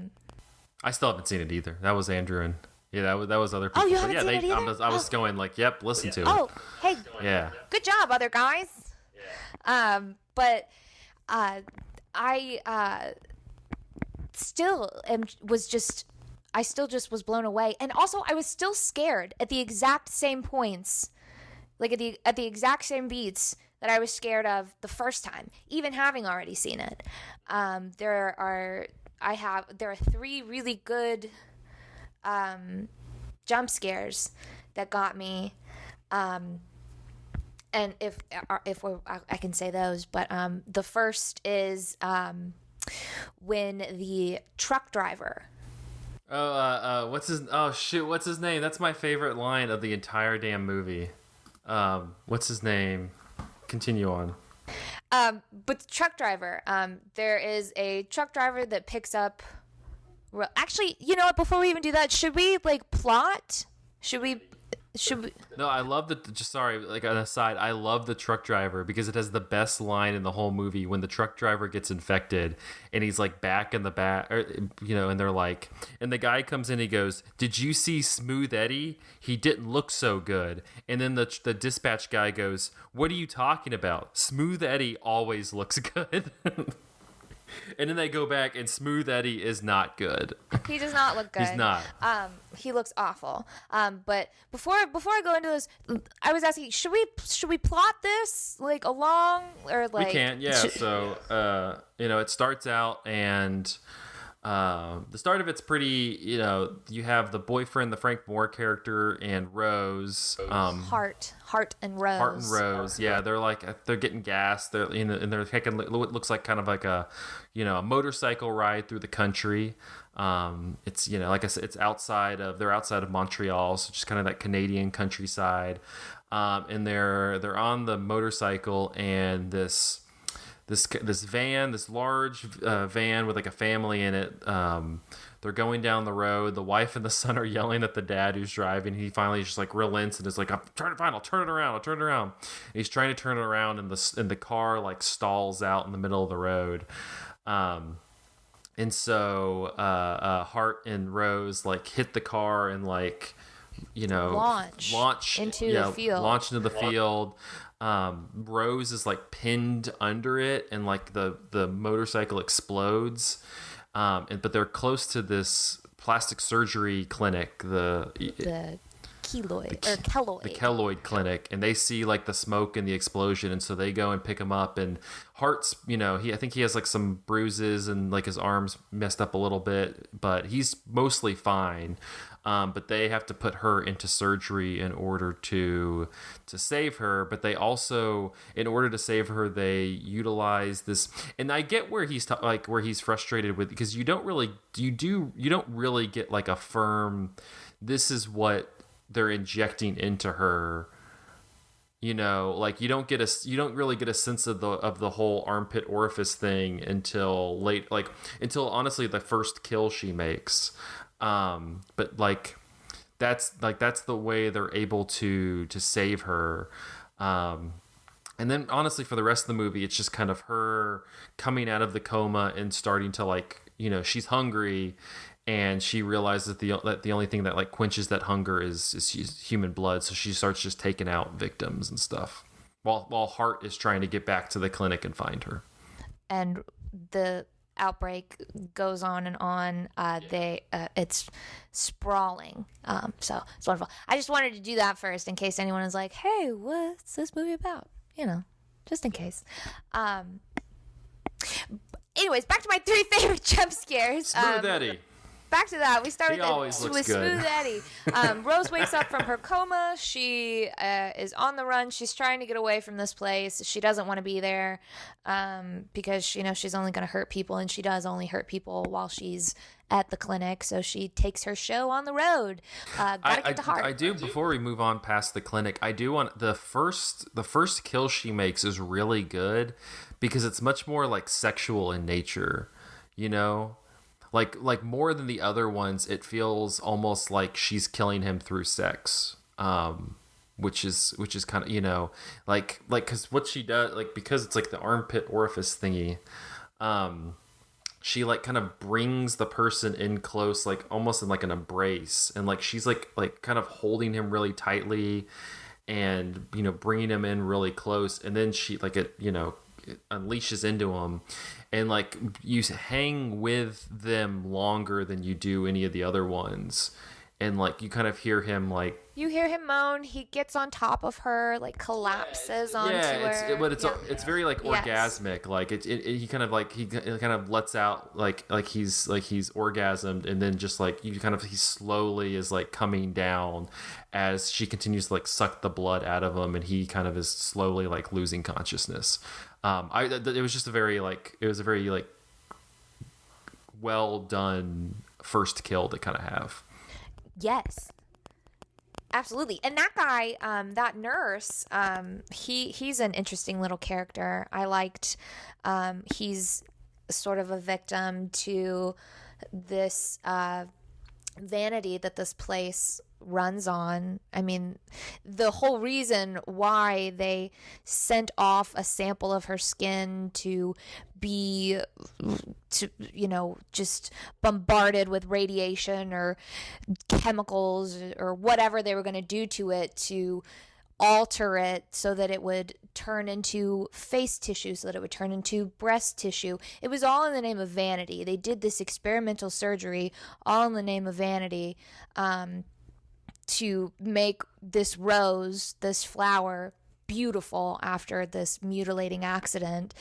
still haven't seen it either. That was Andrew and that was other people. Oh, you haven't seen it either? I was going like, yep, listen to it. Oh, hey. Yeah. Good job, other guys. Yeah. But I still was blown away, and also I was still scared at the exact same points, like at the exact same beats that I was scared of the first time, even having already seen it. There are 3 really good jump scares that got me, and if I can say those, but the first is when the truck driver. What's his name? That's my favorite line of the entire damn movie. What's his name? Continue on. But the truck driver, there is a truck driver that picks up. Actually, you know what? Before we even do that, should we plot? Should we? No, I love like an aside, I love the truck driver because it has the best line in the whole movie when the truck driver gets infected and he's like back in the back, and they're like, and the guy comes in, he goes, "Did you see Smooth Eddie? He didn't look so good." And then the dispatch guy goes, "What are you talking about? Smooth Eddie always looks good." And then they go back, and Smooth Eddie is not good. He does not look good. He's not. He looks awful. But before I go into this, I was asking, should we plot this along, or we can? Yeah. So it starts out, and the start of it's pretty. You have the boyfriend, the Frank Moore character, and Rose. Hart and Rose. Yeah, they're getting gas. They're and they're taking what looks like kind of like a motorcycle ride through the country. It's like I said, they're outside of Montreal, so just kind of that Canadian countryside. And they're on the motorcycle, and this van, this large van with like a family in it. They're going down the road. The wife and the son are yelling at the dad who's driving. He finally just relents and is like, "I'm trying to find. I'll turn it around. And he's trying to turn it around, and the car stalls out in the middle of the road. And so Hart and Rose hit the car and launch into the field. Launch into the field. Rose is pinned under it, and the motorcycle explodes. But they're close to this plastic surgery clinic, the keloid clinic, and they see the smoke and the explosion, and so they go and pick him up. And Hart's, I think he has some bruises and his arms messed up a little bit, but he's mostly fine. But they have to put her into surgery in order to save her. But they also, in order to save her, they utilize this. And I get where he's where he's frustrated with, because you don't really get a firm, this is what they're injecting into her. You don't really get a sense of the whole armpit orifice thing until late, until honestly the first kill she makes. But that's the way they're able to save her. And then honestly for the rest of the movie, it's just kind of her coming out of the coma and starting to she's hungry, and she realizes that the only thing that quenches that hunger is human blood. So she starts just taking out victims and stuff, while Hart is trying to get back to the clinic and find her. And the outbreak goes on and on. It's sprawling. So it's wonderful. I just wanted to do that first in case anyone is like, "Hey, what's this movie about?" Just in case. Anyways, back to my 3 favorite jump scares. Smooth Eddie. back to that. We started He always looks with good. Smooth Eddie. Rose wakes up from her coma. She is on the run. She's trying to get away from this place. She doesn't want to be there because she's only going to hurt people, and she does only hurt people while she's at the clinic. So she takes her show on the road. Gotta get to heart. I do. Before we move on past the clinic, I do want the first kill she makes is really good because it's much more like sexual in nature, like more than the other ones. It feels almost like she's killing him through sex, which is kind of like because what she does, like, because it's like the armpit orifice thingy, she like kind of brings the person in close, like almost in like an embrace, and like she's like kind of holding him really tightly and bringing him in really close, and then she like it unleashes into him, and like you hang with them longer than you do any of the other ones, and like you kind of hear him like you hear him moan. He gets on top of her, like collapses onto her. But it's very like orgasmic. Like he kind of lets out like he's orgasmed, and then just like he slowly is like coming down as she continues to like suck the blood out of him, and he kind of is slowly like losing consciousness. It was a very well done first kill to kind of have. Yes, absolutely. And that guy, that nurse, he's an interesting little character. I liked, he's sort of a victim to this vanity that this place runs on. I mean, the whole reason why they sent off a sample of her skin to be just bombarded with radiation or chemicals or whatever they were going to do to it to alter it so that it would turn into face tissue, so that it would turn into breast tissue. It was all in the name of vanity. They did this experimental surgery all in the name of vanity, to make this rose, this flower, beautiful after this mutilating accident,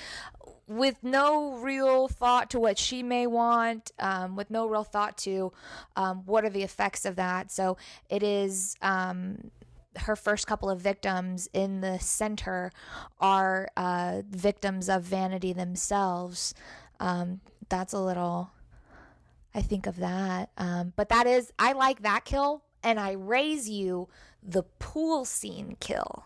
with no real thought to what she may want, with no real thought to what are the effects of that. So it is her first couple of victims in the center are victims of vanity themselves. That's a little, I think of that. But that is, I like that kill. And I raise you the pool scene kill.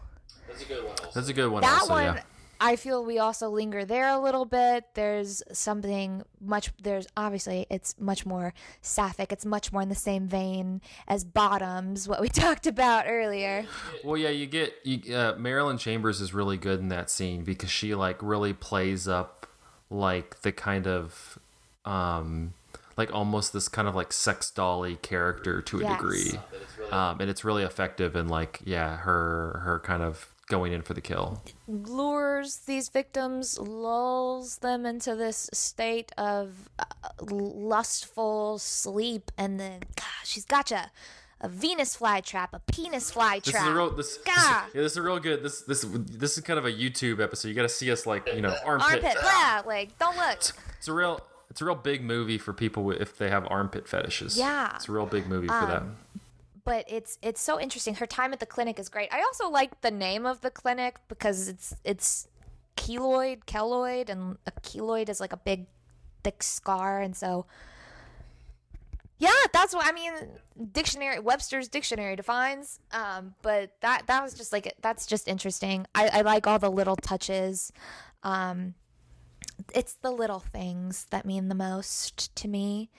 That's a good one. That's a good one. That also, one, yeah. I feel we also linger there a little bit. There's obviously it's much more sapphic. It's much more in the same vein as Bottoms, what we talked about earlier. Well, yeah, Marilyn Chambers is really good in that scene because she like really plays up like the kind of like almost this kind of like sex dolly character to a degree. And it's really effective in like, her kind of going in for the kill. Lures these victims, lulls them into this state of lustful sleep, and then, she's gotcha. A Venus flytrap, a penis flytrap. This is a real good. This is kind of a YouTube episode. You got to see us like armpit. Like don't look. It's a real big movie for people if they have armpit fetishes. Yeah. It's a real big movie for them. But it's so interesting. Her time at the clinic is great. I also like the name of the clinic because it's keloid, and a keloid is like a big, thick scar, and so that's what I mean. Webster's dictionary defines. But that was just like, that's just interesting. I like all the little touches. It's the little things that mean the most to me.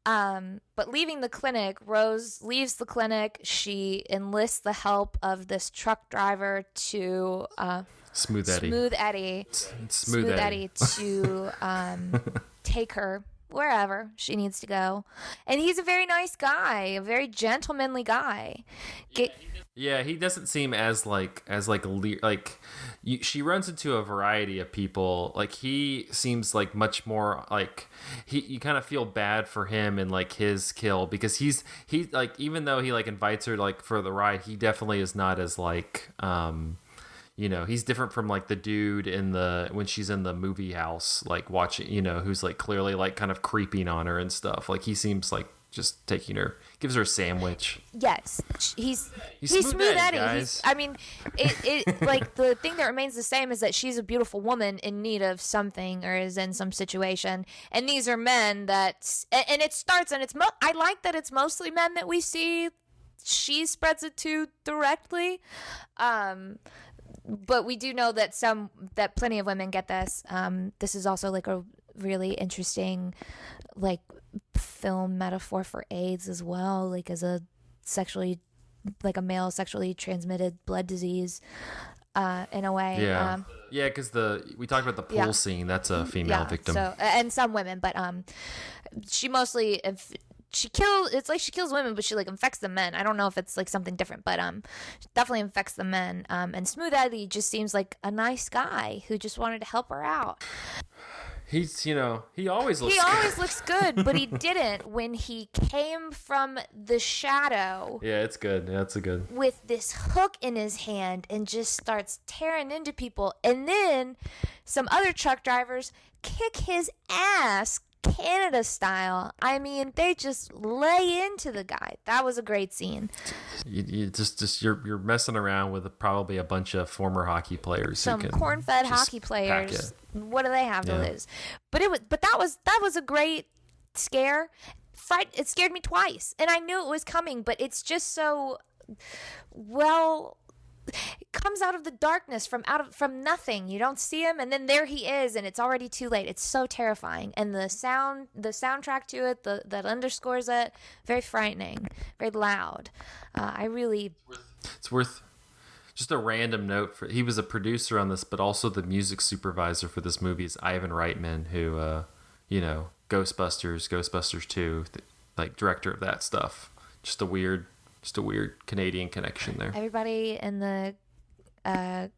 But leaving the clinic, Rose leaves the clinic. She enlists the help of this truck driver to Smooth Eddie to take her wherever she needs to go. And he's a very nice guy, a very gentlemanly guy. He doesn't seem she runs into a variety of people. Like he seems like much more like you kind of feel bad for him and like his kill, because he like, even though he like invites her like for the ride, he definitely is not as like he's different from like the dude when she's in the movie house like watching, who's like clearly like kind of creeping on her and stuff. Like he seems like just taking her, gives her a sandwich. Yes, he's Smooth Eddie. guys. It like the thing that remains the same is that she's a beautiful woman in need of something or is in some situation, and these are men that, and it starts, and I like that it's mostly men that we see. She spreads it to directly, but we do know that plenty of women get this. This is also like a really interesting, like, film metaphor for AIDS as well, like as a male sexually transmitted blood disease, in a way. Yeah, because we talked about the pool scene. That's a female victim. So, and some women, but she mostly. She kills women, but she like infects the men. I don't know if it's like something different, but she definitely infects the men. And Smooth Eddie just seems like a nice guy who just wanted to help her out. He always looks good, but he didn't when he came from the shadow. Yeah, it's good. Yeah, it's good. With this hook in his hand and just starts tearing into people. And then some other truck drivers kick his ass, Canada style. I mean, they just lay into the guy. That was a great scene. You're messing around with probably a bunch of former hockey players. Some corn-fed hockey players. What do they have to lose? But that was a great scare. It scared me twice, and I knew it was coming. But it's just so well. It comes out of the darkness from nothing. You don't see him, and then there he is, and it's already too late. It's so terrifying, and the soundtrack to it, that underscores it, very frightening, very loud. It's worth just a random note. He was a producer on this, but also the music supervisor for this movie is Ivan Reitman, who Ghostbusters 2, like director of that stuff. Just a weird Canadian connection there. Everybody in the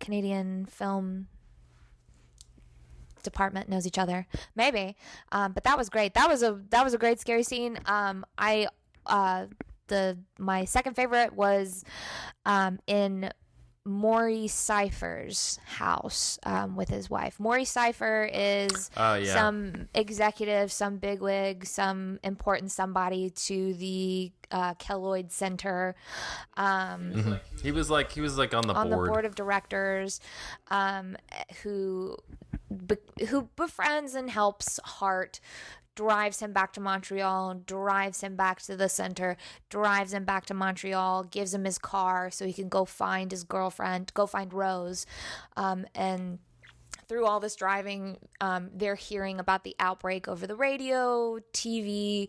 Canadian film department knows each other, maybe. But that was great. That was a great scary scene. My second favorite was in Maury Cypher's house with his wife. Maury Cypher is some executive, some bigwig, some important somebody to the Keloid Center. He was like on the board of directors, who befriends and helps Hart. Drives him back to Montreal, drives him back to the center, drives him back to Montreal, gives him his car so he can go find his girlfriend, go find Rose. And through all this driving, they're hearing about the outbreak over the radio, TV,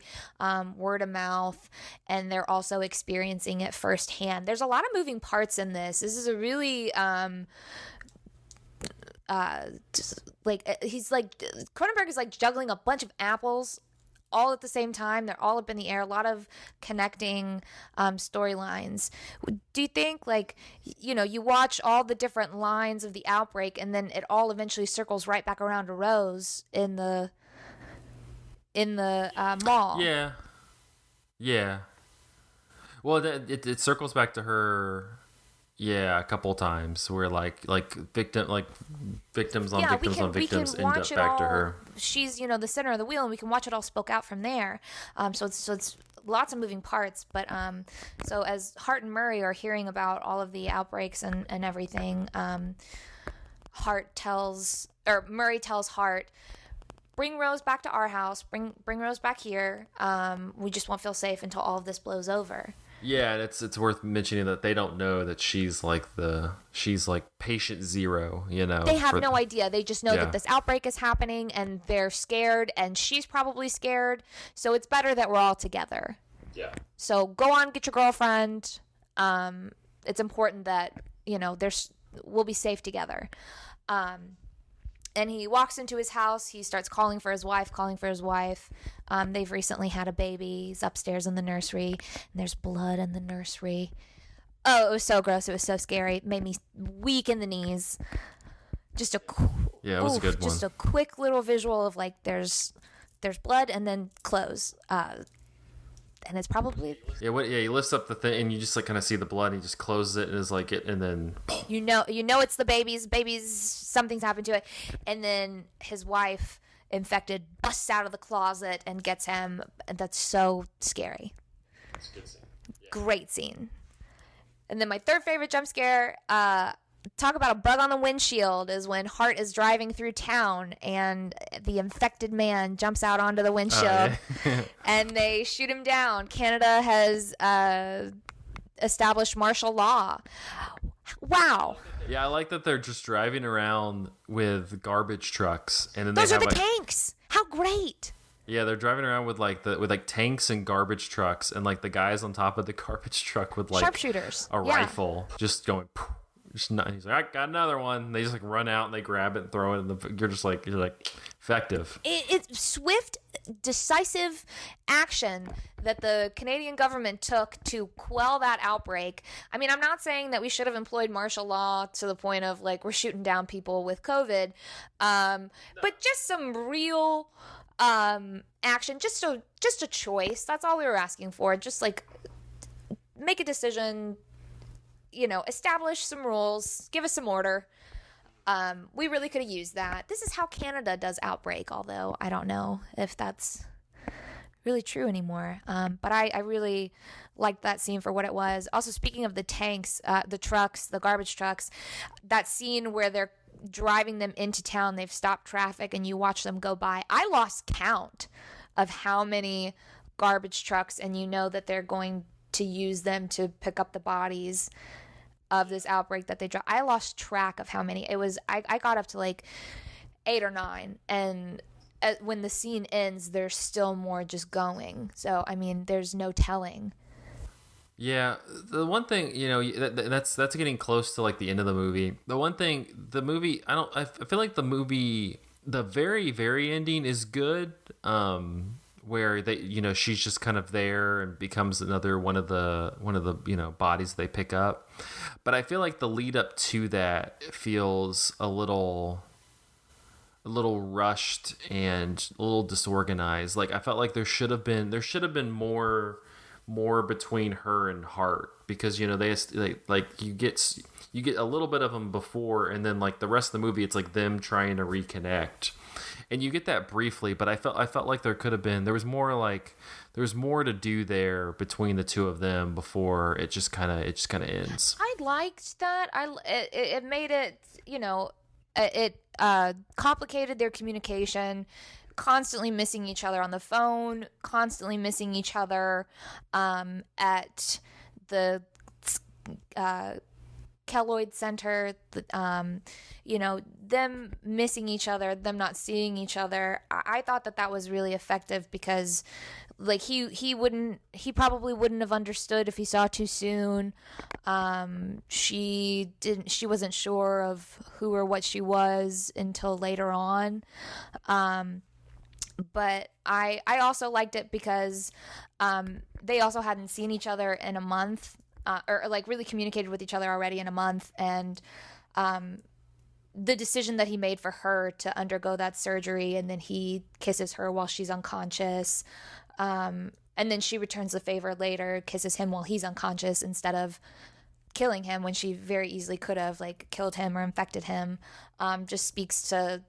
word of mouth, and they're also experiencing it firsthand. There's a lot of moving parts in this. This is a really... Cronenberg is like juggling a bunch of apples all at the same time. They're all up in the air. A lot of connecting storylines. Do you think, you watch all the different lines of the outbreak, and then it all eventually circles right back around to Rose in the mall? Yeah. Well, it circles back to her. Yeah, a couple of times where victims on victims end up back to her. She's the center of the wheel, and we can watch it all spoke out from there. So it's lots of moving parts. But so as Hart and Murray are hearing about all of the outbreaks and everything, Murray tells Hart, bring Rose back to our house. Bring Rose back here. We just won't feel safe until all of this blows over. Yeah, it's worth mentioning that they don't know that she's like patient zero, They have no idea. They just know that this outbreak is happening, and they're scared, and she's probably scared. So it's better that we're all together. Yeah. So go on, get your girlfriend. It's important that, we'll be safe together. And he walks into his house. He starts calling for his wife. They've recently had a baby. He's upstairs in the nursery, and there's blood in the nursery. Oh, it was so gross. It was so scary. It made me weak in the knees. It was a good one. Just a quick little visual of there's blood and then clothes. And it's probably he lifts up the thing, and you just kind of see the blood, and he just closes it, and is and then you know it's the baby's something's happened to it. And then his wife infected busts out of the closet and gets him. That's so scary. It's a good scene. Yeah. Great scene. And then my third favorite jump scare, talk about a bug on the windshield, is when Hart is driving through town and the infected man jumps out onto the windshield and they shoot him down. Canada has established martial law. Wow. Yeah, I like that they're just driving around with garbage trucks, and then those they are have the tanks. How great! Yeah, they're driving around with tanks and garbage trucks, and like the guys on top of the garbage truck with like sharpshooters, a rifle, just going. Just not, he's like, I got another one. They just like run out and they grab it and throw it. And you're like effective. It's swift, decisive action that the Canadian government took to quell that outbreak. I mean, I'm not saying that we should have employed martial law to the point of like we're shooting down people with COVID, but just some real action, just a choice. That's all we were asking for. Just like make a decision. Establish some rules, give us some order. We really could have used that. This is how Canada does Outbreak, although I don't know if that's really true anymore. But I really liked that scene for what it was. Also, speaking of the tanks, the trucks, the garbage trucks, that scene where they're driving them into town, they've stopped traffic and you watch them go by. I lost count of how many garbage trucks, and that they're going to use them to pick up the bodies of this outbreak that they dropped. I lost track of how many. It was, I got up to like 8 or 9, and when the scene ends, there's still more just going. So, I mean, there's no telling. Yeah, the one thing, that's getting close to like the end of the movie. The one thing, the movie, I feel like the movie, the very, very ending is good. Where they, she's just kind of there and becomes another one of the bodies they pick up. But I feel like the lead up to that feels a little rushed and a little disorganized. Like I felt like there should have been more between her and Hart, because they like you get a little bit of them before, and then like the rest of the movie it's like them trying to reconnect. And you get that briefly, but I felt like there was more to do there between the two of them before it just kind of ends. I liked that. It made it, it complicated their communication, constantly missing each other on the phone, constantly missing each other at the Keloid Center, them missing each other, them not seeing each other. I thought that was really effective, because like he probably wouldn't have understood if he saw too soon. She wasn't sure of who or what she was until later on. But I also liked it because they also hadn't seen each other in a month. Or like really communicated with each other already in a month, and the decision that he made for her to undergo that surgery, and then he kisses her while she's unconscious, and then she returns the favor later, kisses him while he's unconscious instead of killing him when she very easily could have like killed him or infected him. Just speaks to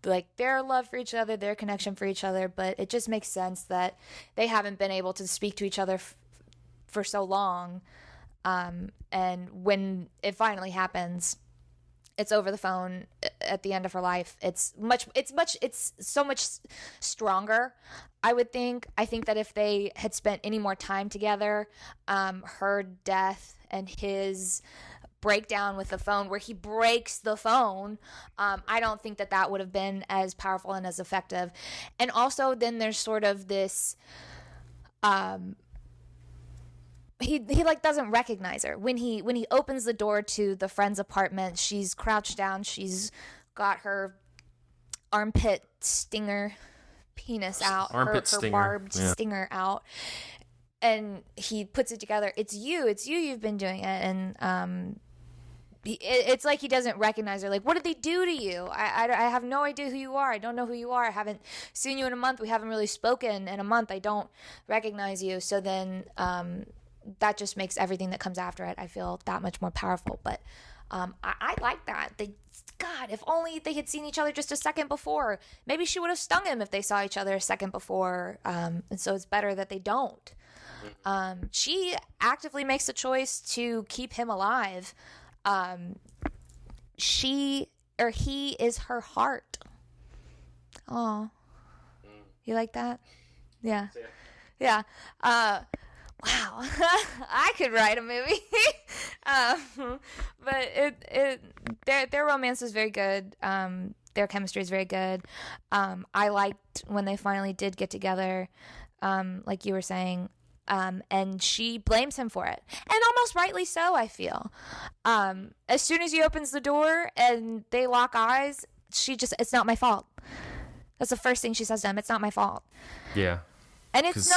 like their love for each other, their connection for each other. But it just makes sense that they haven't been able to speak to each other for so long, and when it finally happens, it's over the phone at the end of her life. It's so much stronger, I would think. I think that if they had spent any more time together, her death and his breakdown with the phone, where he breaks the phone, I don't think that would have been as powerful and as effective. And also then there's sort of this he like doesn't recognize her when he opens the door to the friend's apartment. She's crouched down, she's got her armpit stinger penis out, her barbed stinger out, and he puts it together. It's you, you've been doing it. And it's like he doesn't recognize her. Like, what did they do to you? I have no idea who you are. I don't know who you are. I haven't seen you in a month. We haven't really spoken in a month. I don't recognize you. So then that just makes everything that comes after it, I feel, that much more powerful. But I like that. God, if only they had seen each other just a second before. Maybe she would have stung him if they saw each other a second before. And so it's better that they don't. She actively makes the choice to keep him alive. He is her heart. Oh, you like that? Yeah. Yeah. Wow. I could write a movie. But their romance is very good. Their chemistry is very good. I liked when they finally did get together, like you were saying. And she blames him for it. And almost rightly so, I feel. As soon as he opens the door and they lock eyes, it's not my fault. That's the first thing she says to him. It's not my fault. Yeah. And it's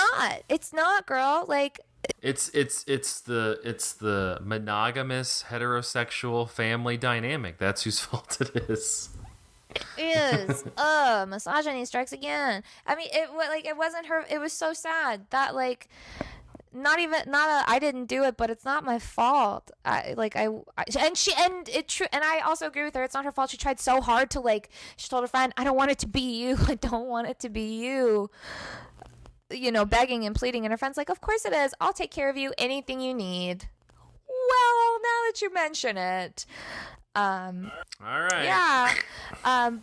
not, girl. Like, it's the monogamous heterosexual family dynamic. That's whose fault it is. Is misogyny strikes again. I mean, it wasn't her. It was so sad that I didn't do it, but it's not my fault. And I also agree with her. It's not her fault. She tried so hard to she told her friend, I don't want it to be you. I don't want it to be you. Begging and pleading, and her friend's like, of course it is. I'll take care of you. Anything you need. Well, now that you mention it. All right. Yeah.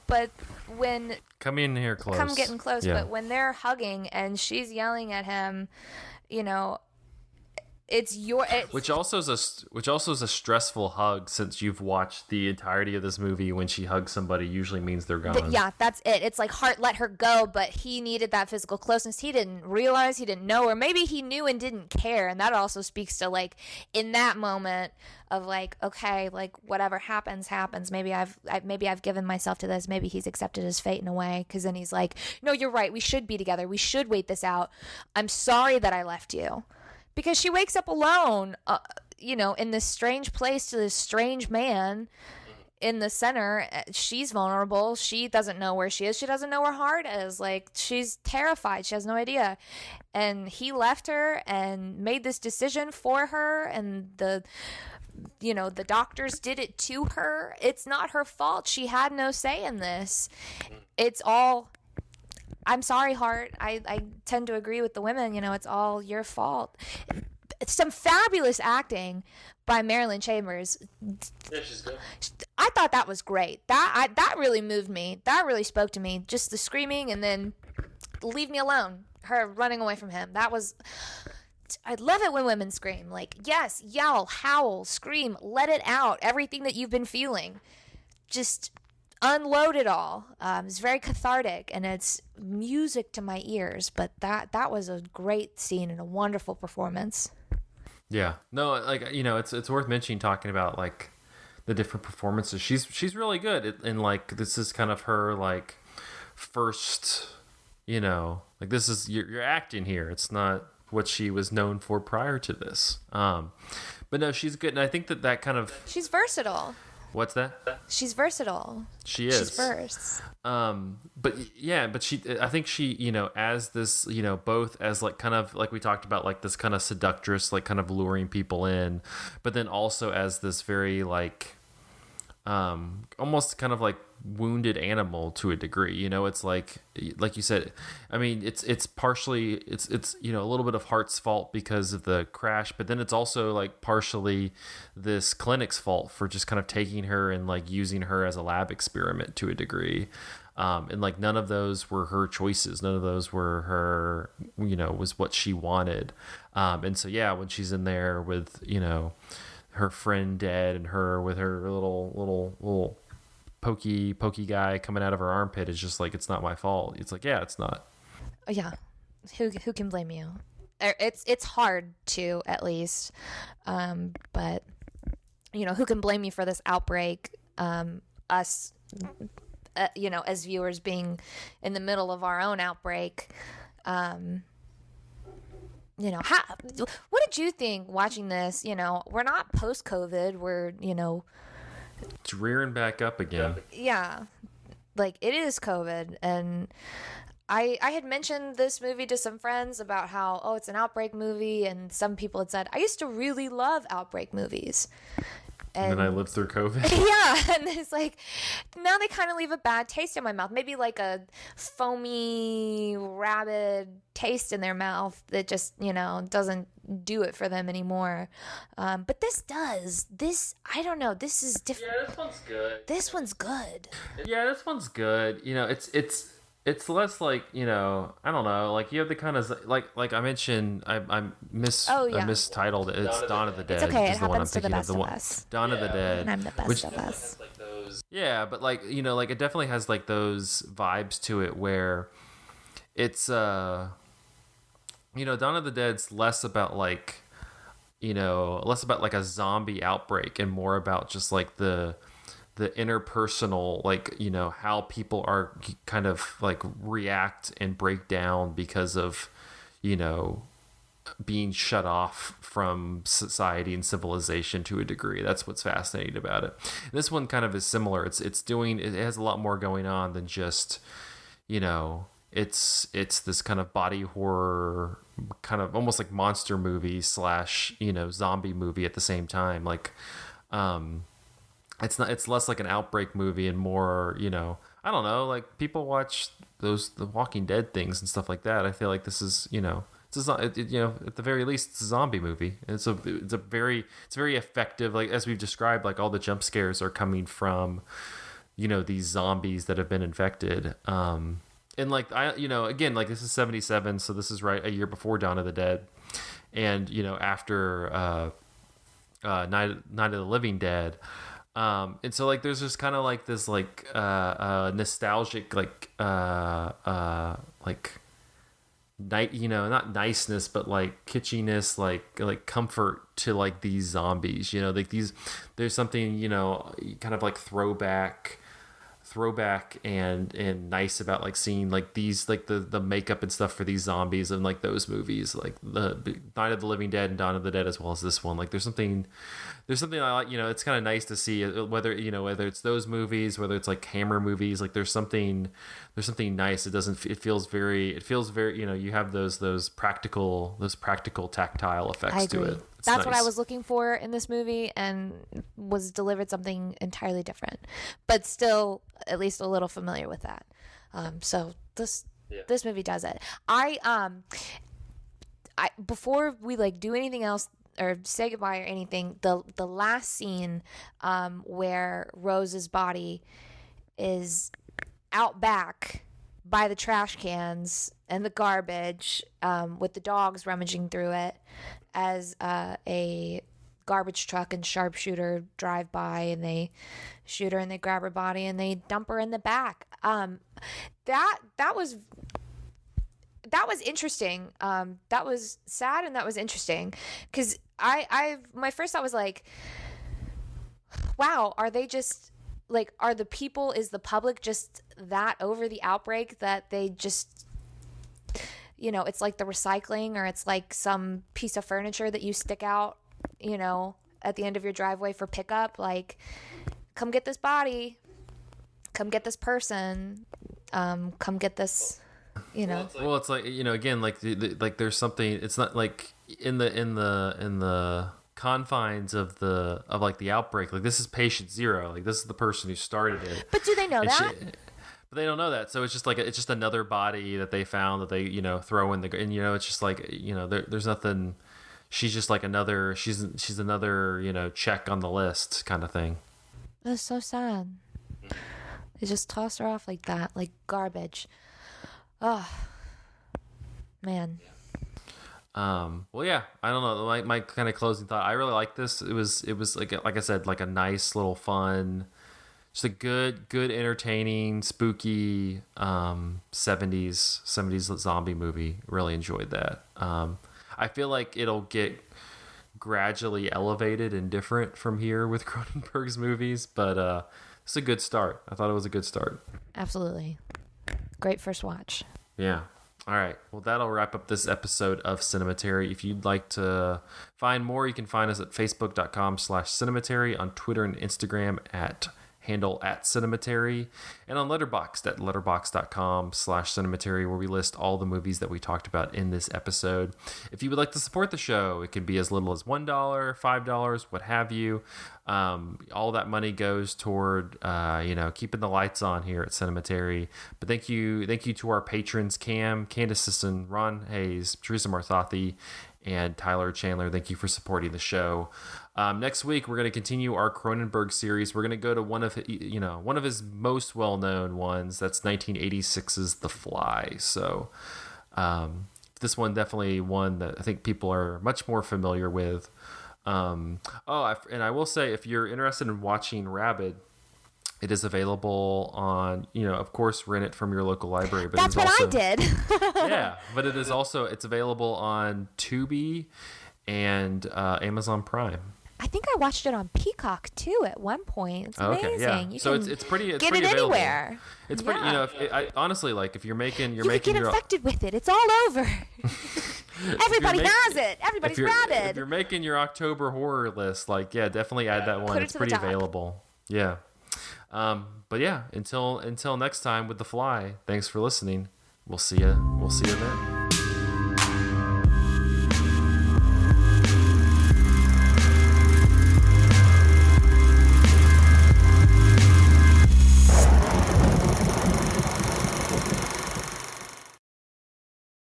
But when come in here close. Come getting close. Yeah. But when they're hugging and she's yelling at him, which also is a stressful hug, since you've watched the entirety of this movie. When she hugs somebody, usually means they're gone. Yeah, that's it. It's like heart let her go, but he needed that physical closeness. He didn't realize, he didn't know, or maybe he knew and didn't care. And that also speaks to in that moment of okay, whatever happens. Maybe I've given myself to this. Maybe he's accepted his fate in a way. Because then he's like, no, you're right. We should be together. We should wait this out. I'm sorry that I left you. Because she wakes up alone, in this strange place to this strange man in the center. She's vulnerable. She doesn't know where she is. She doesn't know where her heart is. She's terrified. She has no idea. And he left her and made this decision for her. And the doctors did it to her. It's not her fault. She had no say in this. It's all... I'm sorry, Heart. I tend to agree with the women. It's all your fault. It's some fabulous acting by Marilyn Chambers. Yeah, she's good. I thought that was great. That really moved me. That really spoke to me. Just the screaming and then leave me alone. Her running away from him. That was... I love it when women scream. Yes, yell, howl, scream, let it out. Everything that you've been feeling. Just... unload it all. It's very cathartic, and it's music to my ears. But that was a great scene and a wonderful performance. Yeah, no, it's worth mentioning, talking about the different performances. She's really good, and this is kind of her first, this is you're acting here. It's not what she was known for prior to this. But no, she's good, and I think that kind of she's versatile. What's that? She's versatile. She is. She's verse. But she, I think she, as this, both as kind of we talked about, this kind of seductress, kind of luring people in, but then also as this very almost kind of wounded animal to a degree. It's like you said. I mean, it's partially it's a little bit of Hart's fault because of the crash, but then it's also partially this clinic's fault for just kind of taking her and using her as a lab experiment to a degree. And none of those were her choices. None of those were her, was what she wanted. And so yeah, when she's in there with her friend dead and her with her little pokey guy coming out of her armpit, is just it's not my fault. It's yeah, it's not. Yeah, who can blame you? It's hard to, at least, but who can blame you for this outbreak? Us, as viewers being in the middle of our own outbreak. What did you think watching this? We're not post-COVID. We're it's rearing back up again. Yeah, it is COVID, and I had mentioned this movie to some friends about how it's an outbreak movie, and some people had said I used to really love outbreak movies, And then I lived through COVID. Yeah, and it's like, now they kind of leave a bad taste in my mouth. Maybe like a foamy, rabid taste in their mouth that just, doesn't do it for them anymore. But this does. I don't know. This is different. Yeah, this one's good. This one's good. Yeah, this one's good. It's less like, I don't know, like you have the kind of like I mentioned, I mistitled it. It's Dawn of the Dead. It's okay. It is the one I'm happens to the thinking best of us. Dawn of the Dead. And I'm the best of us. Yeah, but like, like it definitely has like those vibes to it where it's Dawn of the Dead's less about like a zombie outbreak and more about just like the interpersonal, like, how people are kind of like react and break down because of, being shut off from society and civilization to a degree. That's what's fascinating about it. And this one kind of is similar. It has a lot more going on than just, it's this kind of body horror, kind of almost like monster movie / zombie movie at the same time. Like, it's less like an outbreak movie and more, I don't know, like people watch the Walking Dead things and stuff like that. I feel like this is, at the very least, it's a zombie movie. It's very effective. Like, as we've described, like all the jump scares are coming from, these zombies that have been infected. And like, again, like this is 1977. So this is right a year before Dawn of the Dead. And, after, Night of the Living Dead. And so like there's just kind of like this like nostalgic like night, not niceness but like kitschiness, like comfort to like these zombies, like there's something kind of like throwback and nice about like seeing like these like the makeup and stuff for these zombies and like those movies, like the Night of the Living Dead and Dawn of the Dead, as well as this one. Like there's something I like, it's kind of nice to see, whether it's those movies, whether it's like Hammer movies, like there's something nice. It feels very, you have those practical tactile effects to it. That's nice. What I was looking for in this movie, and was delivered something entirely different, but still at least a little familiar with that. So this movie does it. I before we like do anything else or say goodbye or anything, the last scene where Rose's body is out back by the trash cans and the garbage, with the dogs rummaging through it as a garbage truck and sharpshooter drive by, and they shoot her and they grab her body and they dump her in the back. That was interesting. That was sad and that was interesting, because my first thought was like, wow, are they just like, is the public just that over the outbreak that they just, it's like the recycling, or it's like some piece of furniture that you stick out, at the end of your driveway for pickup, like, come get this body, come get this person, come get this, Well, it's like, again, like like there's something. It's not like in the confines of like the outbreak. Like, this is patient zero. Like, this is the person who started it. But do they know that? But they don't know that. So it's just like it's just another body that they found that they throw in and it's just like there's nothing. She's just like another. She's another check on the list kind of thing. That's so sad. They just toss her off like that, like garbage. Oh, man. Well, yeah, I don't know. My kind of closing thought, I really like this. It was like I said, like a nice little fun, just a good entertaining, spooky 70s zombie movie. Really enjoyed that. I feel like it'll get gradually elevated and different from here with Cronenberg's movies, but it's a good start. I thought it was a good start. Absolutely. Great first watch. Yeah. All right. Well, that'll wrap up this episode of Cinematary. If you'd like to find more, you can find us at facebook.com/Cinematary, on Twitter and Instagram at handle at Cinematary, and on Letterboxd at letterboxd.com/cinematary, where we list all the movies that we talked about in this episode. If you would like to support the show, it can be as little as $1, $5, what have you. All that money goes toward keeping the lights on here at Cinematary. But thank you to our patrons, Cam, Candace Sisson, Ron Hayes, Teresa Marthathi, and Tyler Chandler. Thank you for supporting the show. Next week, we're going to continue our Cronenberg series. We're going to go to one of his most well-known ones. That's 1986's The Fly. So this one definitely one that I think people are much more familiar with. And I will say, if you're interested in watching Rabid, it is available on, of course, rent it from your local library. But that's what I did. Yeah, but it's available on Tubi and Amazon Prime. I think I watched it on Peacock too at one point. It's amazing. Okay, yeah. You so can it's pretty. It's get pretty it available. Anywhere. It's pretty. I honestly, like, if you're making you get infected with it. It's all over. Everybody has it. Everybody's rabid. If you're making your October horror list, like, yeah, definitely add that one. It's pretty available. Yeah. But yeah, until next time with The Fly. Thanks for listening. We'll see you then.